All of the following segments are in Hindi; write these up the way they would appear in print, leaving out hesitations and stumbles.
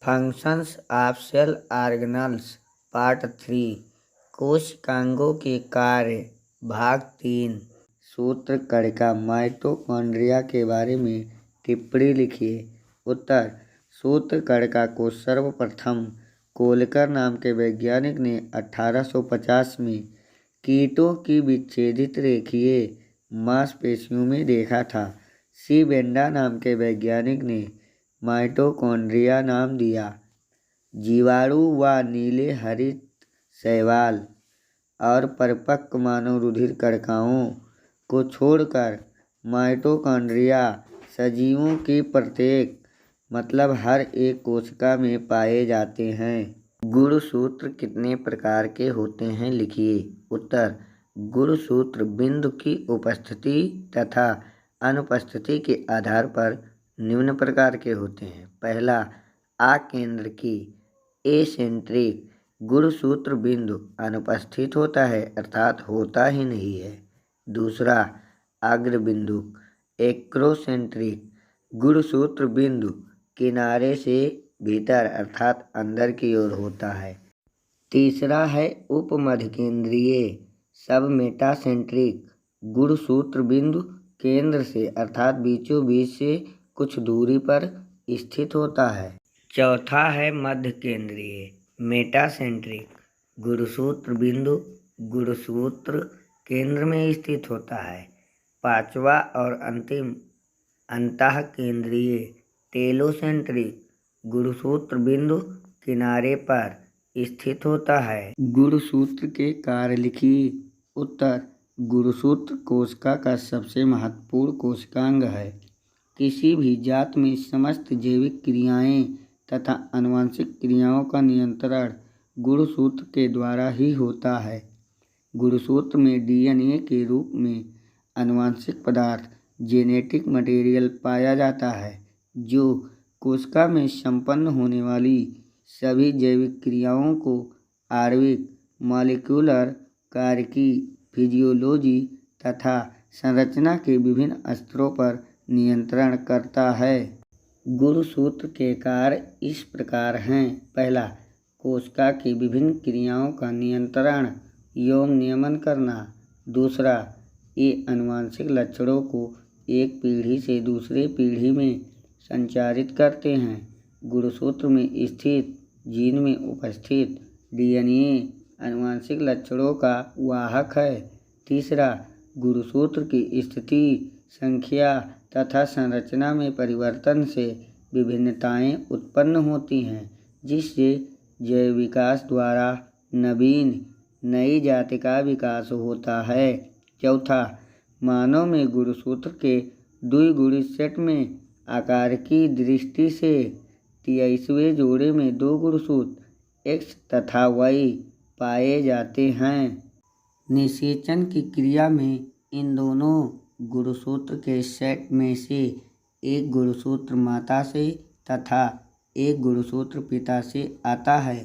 Functions of cell organelles part 3 कोशिकांगों के कार्य भाग 3 सूत्रकणिका माइटोकॉन्ड्रिया के बारे में टिप्पणी लिखिए। उत्तर, सूत्रकणिका को सर्वप्रथम कोलकर नाम के वैज्ञानिक ने 1850 में कीटों की विच्छेदित रेखीय मांसपेशियों में देखा था। सी बेंडा नाम के वैज्ञानिक ने माइटोकॉन्ड्रिया नाम दिया। जीवाणु व नीले हरित शैवाल और परिपक्व मानव रुधिर कणिकाओं को छोड़कर माइटोकॉन्ड्रिया सजीवों की प्रत्येक मतलब हर एक कोशिका में पाए जाते हैं। गुणसूत्र कितने प्रकार के होते हैं, लिखिए। उत्तर, गुणसूत्र बिंदु की उपस्थिति तथा अनुपस्थिति के आधार पर निम्न प्रकार के होते हैं। पहला, आकेंद्रकी एसेंट्रिक गुणसूत्र बिंदु अनुपस्थित होता है अर्थात होता ही नहीं है। दूसरा, अग्रबिंदु एक्रोसेंट्रिक गुणसूत्र बिंदु किनारे से भीतर अर्थात अंदर की ओर होता है। तीसरा है उपमध्यकेंद्रीय सबमेटासेंट्रिक गुणसूत्र बिंदु केंद्र से अर्थात बीचों बीच से कुछ दूरी पर स्थित होता है। चौथा है मध्य केंद्रीय मेटासेंट्रिक गुणसूत्र बिंदु गुणसूत्र केंद्र में स्थित होता है। पांचवा और अंतिम अंतः केंद्रीय टेलोसेंट्रिक गुणसूत्र बिंदु किनारे पर स्थित होता है। गुणसूत्र के कार्य लिखिए। उत्तर, गुणसूत्र कोशिका का सबसे महत्वपूर्ण कोशिकांग है। किसी भी जात में समस्त जैविक क्रियाएं तथा आनुवंशिक क्रियाओं का नियंत्रण गुणसूत्र के द्वारा ही होता है। गुणसूत्र में डीएनए के रूप में आनुवंशिक पदार्थ जेनेटिक मटेरियल पाया जाता है जो कोशिका में संपन्न होने वाली सभी जैविक क्रियाओं को आणविक मॉलिक्यूलर कार्यकी फिजियोलॉजी तथा संरचना के विभिन्न स्तरों पर नियंत्रण करता है। गुणसूत्र के कार्य इस प्रकार हैं। पहला, कोशिका की विभिन्न क्रियाओं का नियंत्रण एवं नियमन करना। दूसरा, ये आनुवंशिक लक्षणों को एक पीढ़ी से दूसरे पीढ़ी में संचारित करते हैं। गुणसूत्र में स्थित जीन में उपस्थित डीएनए आनुवंशिक लक्षणों का वाहक है। तीसरा, गुणसूत्र की स्थिति, संख्या तथा संरचना में परिवर्तन से विभिन्नताएं उत्पन्न होती हैं जिससे जैव विकास द्वारा नवीन नई जाति का विकास होता है। चौथा, मानव में गुणसूत्र के द्विगुणित सेट में आकार की दृष्टि से 23वें जोड़े में 2 गुणसूत्र X तथा Y पाए जाते हैं। निषेचन की क्रिया में इन दोनों गुणसूत्र के सेट में से एक गुणसूत्र माता से तथा एक गुणसूत्र पिता से आता है।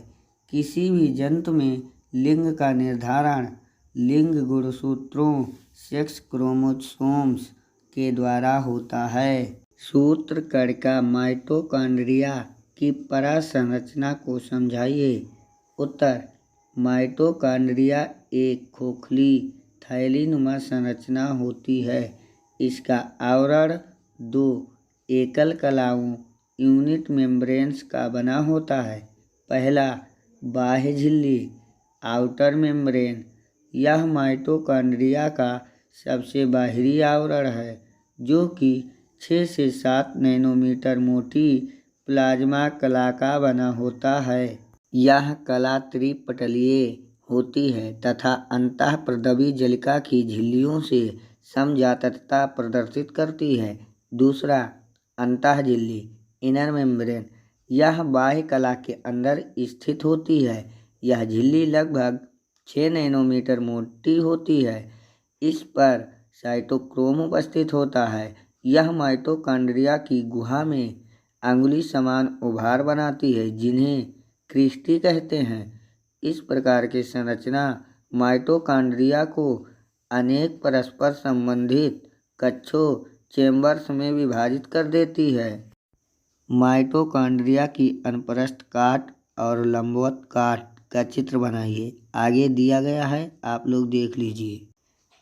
किसी भी जंतु में लिंग का निर्धारण लिंग गुणसूत्रों सेक्स क्रोमोसोम्स के द्वारा होता है। सूत्रकणिका माइटोकॉन्ड्रिया की परासंरचना को समझाइए। उत्तर, माइटोकॉन्ड्रिया एक खोखली थैलीनुमा संरचना होती है। इसका आवरण 2 एकल कलाओं यूनिट मेम्ब्रेन्स का बना होता है। पहला, बाह्य झिल्ली आउटर मेम्ब्रेन। यह माइटोकॉन्ड्रिया का सबसे बाहरी आवरण है जो कि 6 से 7 नैनोमीटर मोटी प्लाज्मा कला का बना होता है। यह कला त्रिपटलीय होती है तथा अंतःप्रद्रवी जलिका की झिल्लियों से समजातता प्रदर्शित करती है। दूसरा, अंतः झिल्ली इनर मेम्ब्रेन। यह बाह्य कला के अंदर स्थित होती है। यह झिल्ली लगभग 6 नैनोमीटर मोटी होती है। इस पर साइटोक्रोम उपस्थित होता है। यह माइटोकॉन्ड्रिया की गुहा में अंगुली समान उभार बनाती है जिन्हें क्रिस्टी कहते हैं। इस प्रकार की संरचना माइटोकॉन्ड्रिया को अनेक परस्पर संबंधित कक्षों चेम्बर्स में विभाजित कर देती है। माइटोकॉन्ड्रिया की अनुप्रस्थ काट और लंबवत काट का चित्र बनाइए। आगे दिया गया है, आप लोग देख लीजिए।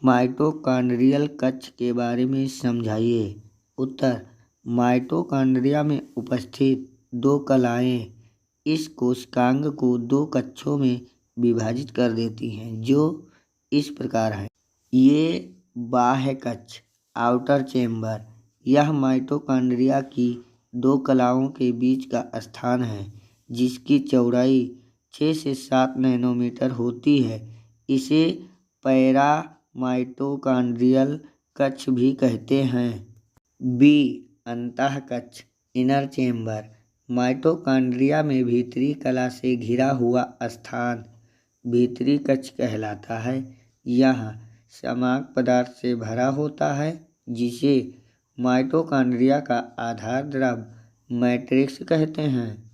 माइटोकॉन्ड्रियल कक्ष के बारे में समझाइए। उत्तर, माइटोकॉन्ड्रिया में उपस्थित दो कलाएं इस कोशिकांग को दो कक्षों में विभाजित कर देती हैं, जो इस प्रकार हैं। ये बाह्य कक्ष, आउटर चेम्बर, यह माइटोकॉन्ड्रिया की दो कलाओं के बीच का स्थान है, जिसकी चौड़ाई 6 से 7 नैनोमीटर होती है। इसे पैरा माइटोकॉन्ड्रियल कक्ष भी कहते हैं। बी, अंतः कक्ष, इनर चेम्बर, माइटोकॉन्ड्रिया में भीतरी कला से घिरा हुआ स्थान भीतरी कक्ष कहलाता है। यह समांग पदार्थ से भरा होता है, जिसे माइटोकॉन्ड्रिया का आधार द्रव मैट्रिक्स कहते हैं।